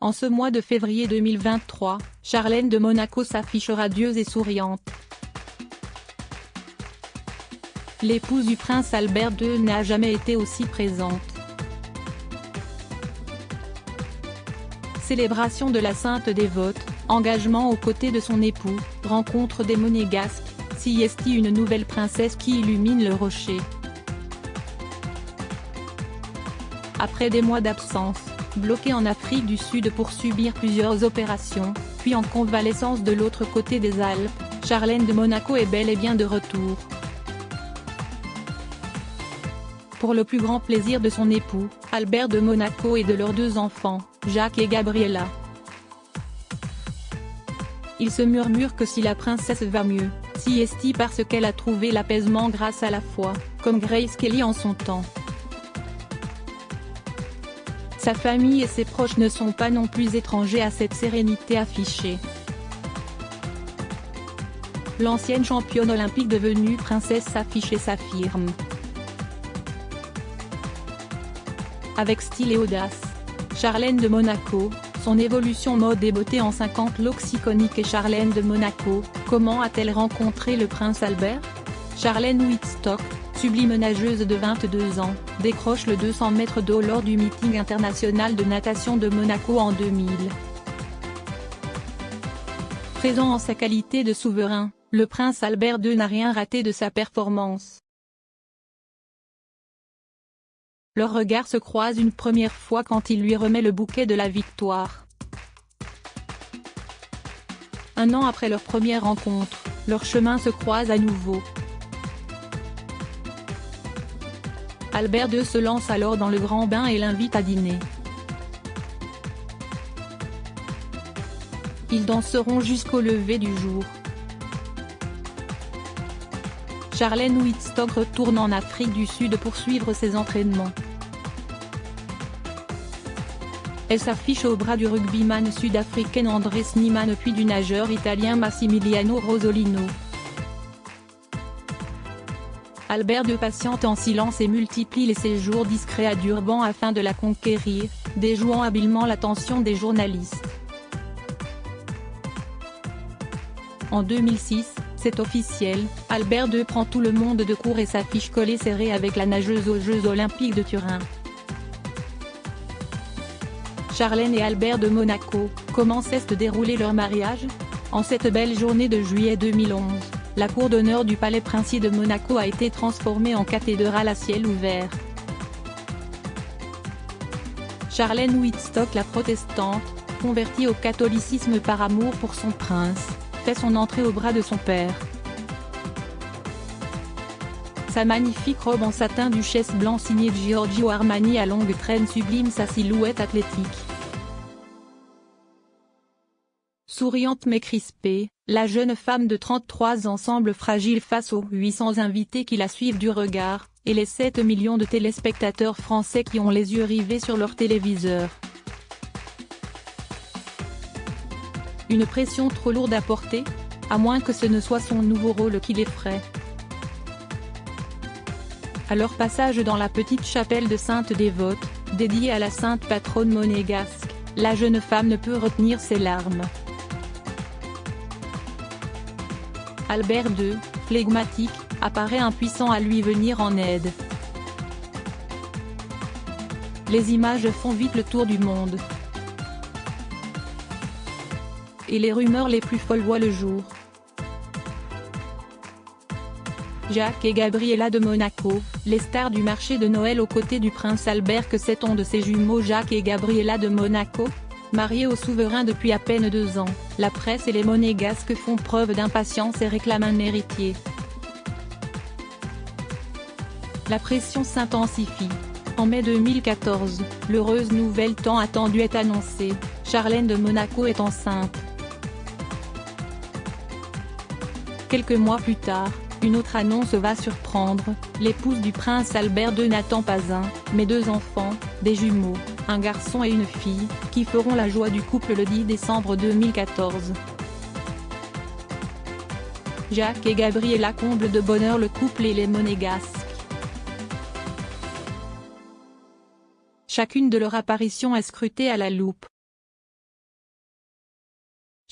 En ce mois de février 2023, Charlène de Monaco s'affiche radieuse et souriante. L'épouse du prince Albert II n'a jamais été aussi présente. Célébration de la sainte dévote, engagement aux côtés de son époux, rencontre des monégasques, Siesti une nouvelle princesse qui illumine le rocher. Après des mois d'absence, bloquée en Afrique du Sud pour subir plusieurs opérations, puis en convalescence de l'autre côté des Alpes, Charlène de Monaco est bel et bien de retour. Pour le plus grand plaisir de son époux, Albert de Monaco et de leurs deux enfants, Jacques et Gabriella. Il se murmure que si la princesse va mieux, Siesti parce qu'elle a trouvé l'apaisement grâce à la foi, comme Grace Kelly en son temps. Sa famille et ses proches ne sont pas non plus étrangers à cette sérénité affichée. L'ancienne championne olympique devenue princesse s'affiche et s'affirme. Avec style et audace, Charlène de Monaco, son évolution mode et beauté en 50 looks iconiques. Et Charlène de Monaco, comment a-t-elle rencontré le prince Albert? Charlène Wittstock, sublime nageuse de 22 ans, décroche le 200 mètres d'eau lors du meeting international de natation de Monaco en 2000. Présent en sa qualité de souverain, le prince Albert II n'a rien raté de sa performance. Leurs regards se croisent une première fois quand il lui remet le bouquet de la victoire. Un an après leur première rencontre, leurs chemins se croisent à nouveau. Albert II se lance alors dans le grand bain et l'invite à dîner. Ils danseront jusqu'au lever du jour. Charlène Wittstock retourne en Afrique du Sud pour suivre ses entraînements. Elle s'affiche au bras du rugbyman sud-africain André Snyman puis du nageur italien Massimiliano Rosolino. Albert II patiente en silence et multiplie les séjours discrets à Durban afin de la conquérir, déjouant habilement l'attention des journalistes. En 2006, c'est officiel, Albert II prend tout le monde de court et s'affiche collé serré avec la nageuse aux Jeux Olympiques de Turin. Charlène et Albert de Monaco, comment s'est déroulé leur mariage? En cette belle journée de juillet 2011, la cour d'honneur du palais princier de Monaco a été transformée en cathédrale à ciel ouvert. Charlène Wittstock, la protestante, convertie au catholicisme par amour pour son prince, fait son entrée au bras de son père. Sa magnifique robe en satin duchesse blanc signée Giorgio Armani à longue traîne sublime sa silhouette athlétique. Souriante mais crispée, la jeune femme de 33 ans semble fragile face aux 800 invités qui la suivent du regard, et les 7 millions de téléspectateurs français qui ont les yeux rivés sur leur téléviseur. Une pression trop lourde à porter? À moins que ce ne soit son nouveau rôle qui l'effraie. À leur passage dans la petite chapelle de Sainte Dévote, dédiée à la sainte patronne monégasque, la jeune femme ne peut retenir ses larmes. Albert II, flegmatique, apparaît impuissant à lui venir en aide. Les images font vite le tour du monde. Et les rumeurs les plus folles voient le jour. Jacques et Gabriella de Monaco, les stars du marché de Noël aux côtés du prince Albert. Que sait-on de ses jumeaux Jacques et Gabriella de Monaco? Mariés au souverain depuis à peine 2 ans, la presse et les monégasques font preuve d'impatience et réclament un héritier. La pression s'intensifie. En mai 2014, l'heureuse nouvelle tant attendue est annoncée, Charlène de Monaco est enceinte. Quelques mois plus tard, une autre annonce va surprendre, l'épouse du prince Albert II n'attend pas un, mais 2 enfants, des jumeaux, un garçon et une fille, qui feront la joie du couple le 10 décembre 2014. Jacques et Gabriella comblent de bonheur le couple et les monégasques. Chacune de leurs apparitions est scrutée à la loupe.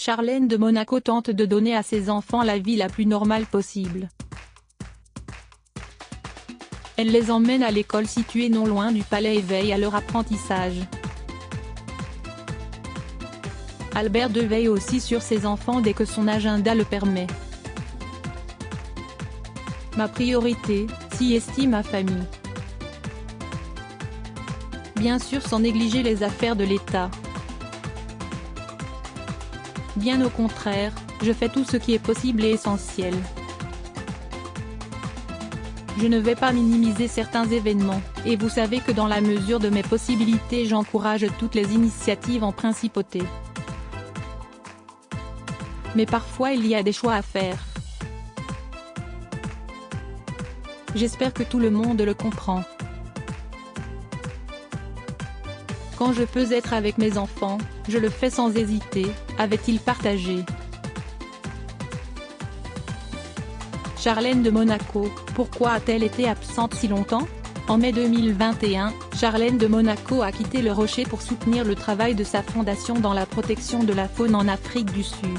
Charlène de Monaco tente de donner à ses enfants la vie la plus normale possible. Elle les emmène à l'école située non loin du palais et veille à leur apprentissage. Albert II veille aussi sur ses enfants dès que son agenda le permet. Ma priorité, s'y estime ma famille. Bien sûr sans négliger les affaires de l'État. Bien au contraire, je fais tout ce qui est possible et essentiel. Je ne vais pas minimiser certains événements, et vous savez que dans la mesure de mes possibilités j'encourage toutes les initiatives en principauté. Mais parfois il y a des choix à faire. J'espère que tout le monde le comprend. Quand je peux être avec mes enfants, je le fais sans hésiter, avait-il partagé. Charlène de Monaco, pourquoi a-t-elle été absente si longtemps? En mai 2021, Charlène de Monaco a quitté le Rocher pour soutenir le travail de sa fondation dans la protection de la faune en Afrique du Sud.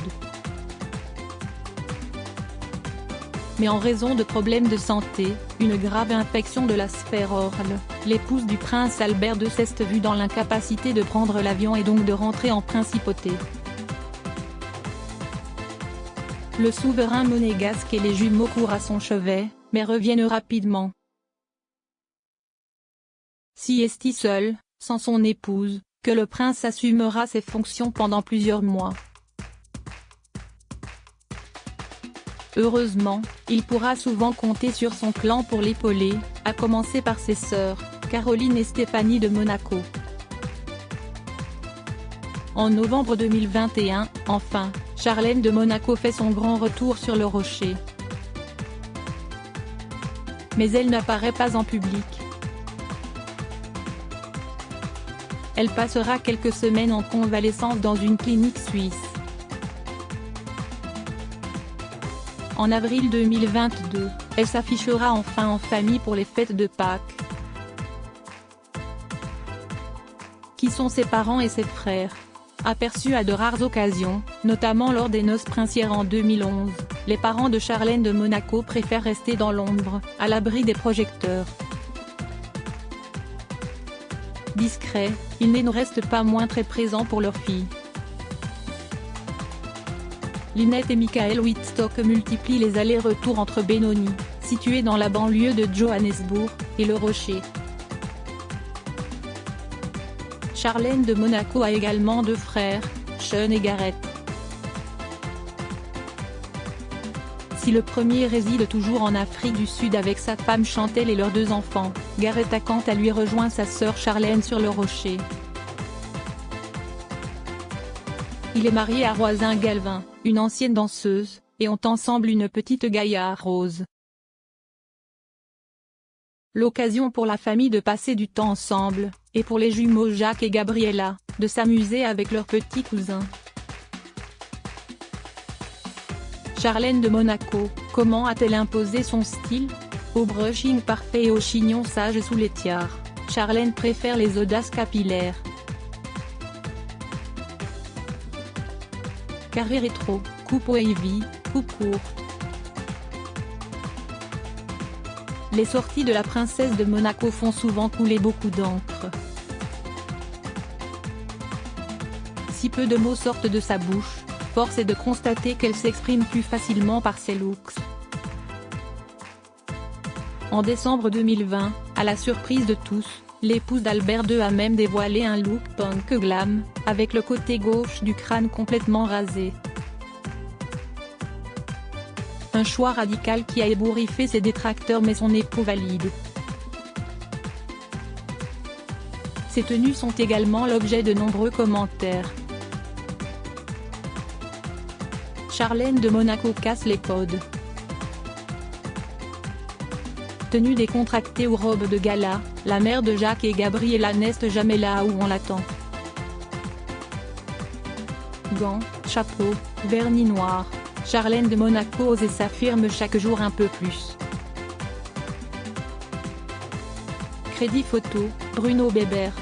Mais en raison de problèmes de santé, une grave infection de la sphère orale, l'épouse du prince Albert II s'est vue dans l'incapacité de prendre l'avion et donc de rentrer en principauté. Le souverain monégasque et les jumeaux courent à son chevet, mais reviennent rapidement. Si est-il seul, sans son épouse, que le prince assumera ses fonctions pendant plusieurs mois. Heureusement, il pourra souvent compter sur son clan pour l'épauler, à commencer par ses sœurs, Caroline et Stéphanie de Monaco. En novembre 2021, enfin, Charlène de Monaco fait son grand retour sur le Rocher. Mais elle n'apparaît pas en public. Elle passera quelques semaines en convalescence dans une clinique suisse. En avril 2022, elle s'affichera enfin en famille pour les fêtes de Pâques. Qui sont ses parents et ses frères? Aperçus à de rares occasions, notamment lors des noces princières en 2011, les parents de Charlène de Monaco préfèrent rester dans l'ombre, à l'abri des projecteurs. Discrets, ils ne restent pas moins très présents pour leur fille. Lynette et Michael Wittstock multiplient les allers-retours entre Benoni, situé dans la banlieue de Johannesburg, et le Rocher. Charlène de Monaco a également deux frères, Sean et Gareth. Si le premier réside toujours en Afrique du Sud avec sa femme Chantelle et leurs deux enfants, Gareth a quant à lui rejoint sa sœur Charlène sur le Rocher. Il est marié à Roisin Galvin, une ancienne danseuse, et ont ensemble une petite Gaillard Rose. L'occasion pour la famille de passer du temps ensemble, et pour les jumeaux Jacques et Gabriella, de s'amuser avec leur petit cousin. Charlène de Monaco, comment a-t-elle imposé son style? Au brushing parfait et au chignon sage sous les tiares, Charlène préfère les audaces capillaires. Carré rétro, coupe wavy, coupe courte. Les sorties de la princesse de Monaco font souvent couler beaucoup d'encre. Si peu de mots sortent de sa bouche, force est de constater qu'elle s'exprime plus facilement par ses looks. En décembre 2020, à la surprise de tous, l'épouse d'Albert II a même dévoilé un look punk glam, avec le côté gauche du crâne complètement rasé. Un choix radical qui a ébouriffé ses détracteurs mais son époux valide. Ces tenues sont également l'objet de nombreux commentaires. Charlène de Monaco casse les codes. Tenue décontractée ou robe de gala, la mère de Jacques et Gabriella n'est jamais là où on l'attend. Gants, chapeau, vernis noir, Charlène de Monaco ose et s'affirme chaque jour un peu plus. Crédit photo, Bruno Bébert.